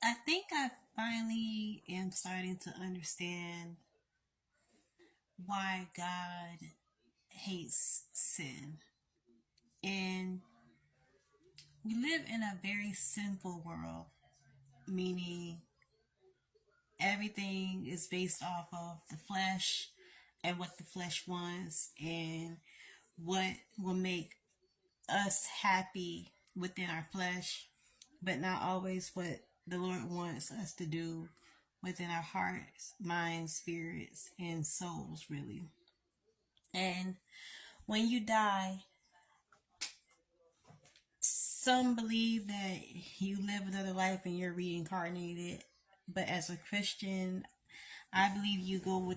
I think I finally am starting to understand why God hates sin. And we live in a very sinful world, meaning everything is based off of the flesh and what the flesh wants and what will make us happy within our flesh, but not always what the Lord wants us to do within our hearts, minds, spirits, and souls, really. And when you die, some believe that you live another life and you're reincarnated. But as a Christian, I believe you go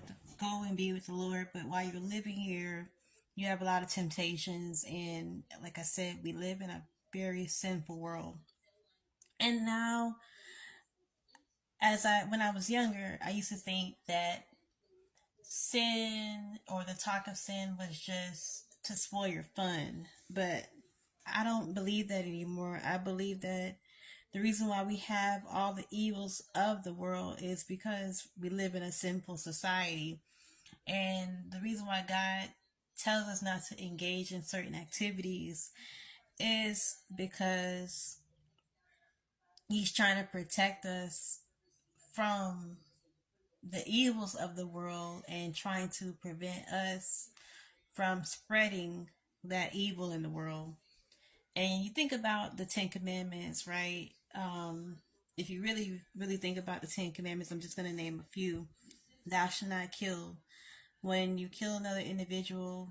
and be with the Lord. But while you're living here, you have a lot of temptations, and like I said, we live in a very sinful world. And now, when I was younger, I used to think that sin or the talk of sin was just to spoil your fun. But I don't believe that anymore. I believe that the reason why we have all the evils of the world is because we live in a sinful society. And the reason why God tells us not to engage in certain activities is because He's trying to protect us from the evils of the world and trying to prevent us from spreading that evil in the world. And you think about the Ten Commandments, right? If you really think about the Ten Commandments, I'm just going to name a few. Thou shalt not kill. When you kill another individual,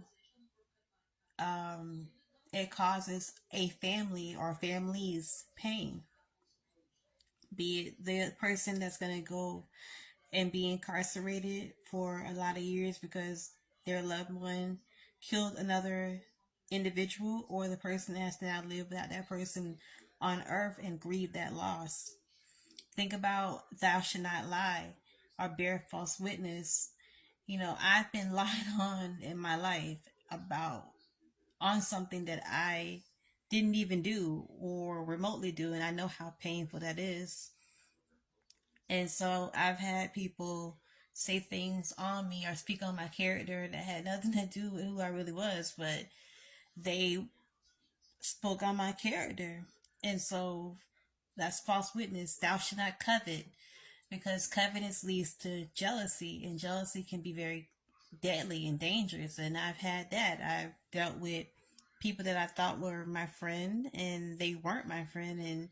um, it causes a family or families pain. Be it the person that's going to go and be incarcerated for a lot of years because their loved one killed another individual, or the person that has to now live without that person on earth and grieve that loss. Think about thou should not lie or bear false witness. I've been lied on in my life about on something that I didn't even do or remotely do, and I know how painful that is. And so I've had people say things on me or speak on my character that had nothing to do with who I really was, but they spoke on my character. And so that's false witness. Thou should not covet, because covetousness leads to jealousy, and jealousy can be very deadly and dangerous. And I've had that. I've dealt with people that I thought were my friend, and they weren't my friend, and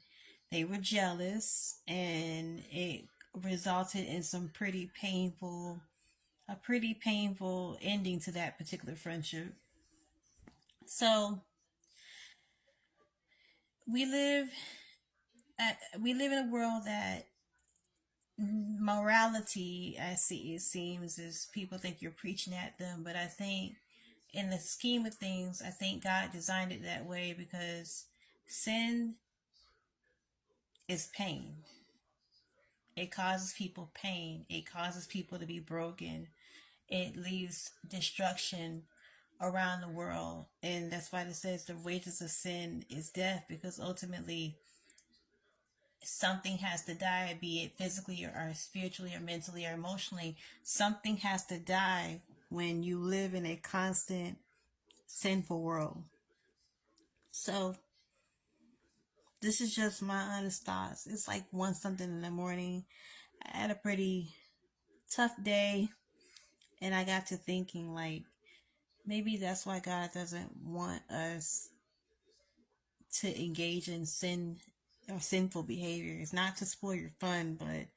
they were jealous, and it resulted in a pretty painful ending to that particular friendship. So we live we live in a world that morality, I see, it seems, is people think you're preaching at them, but I think in the scheme of things, I think God designed it that way because sin is pain. It causes people pain. It causes people to be broken. It leaves destruction around the world. And that's why it says the wages of sin is death, because ultimately something has to die, be it physically or spiritually or mentally or emotionally. Something has to die when you live in a constant sinful world. So this is just my honest thoughts. It's like one something in the morning. I had a pretty tough day, and I got to thinking, like, maybe that's why God doesn't want us to engage in sin or sinful behavior. It's not to spoil your fun, but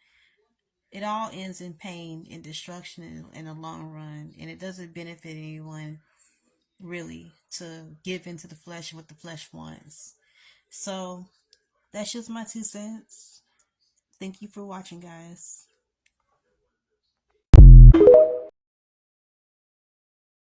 it all ends in pain and destruction in the long run, and it doesn't benefit anyone really to give into the flesh what the flesh wants. So that's just my 2 cents. Thank you for watching, guys.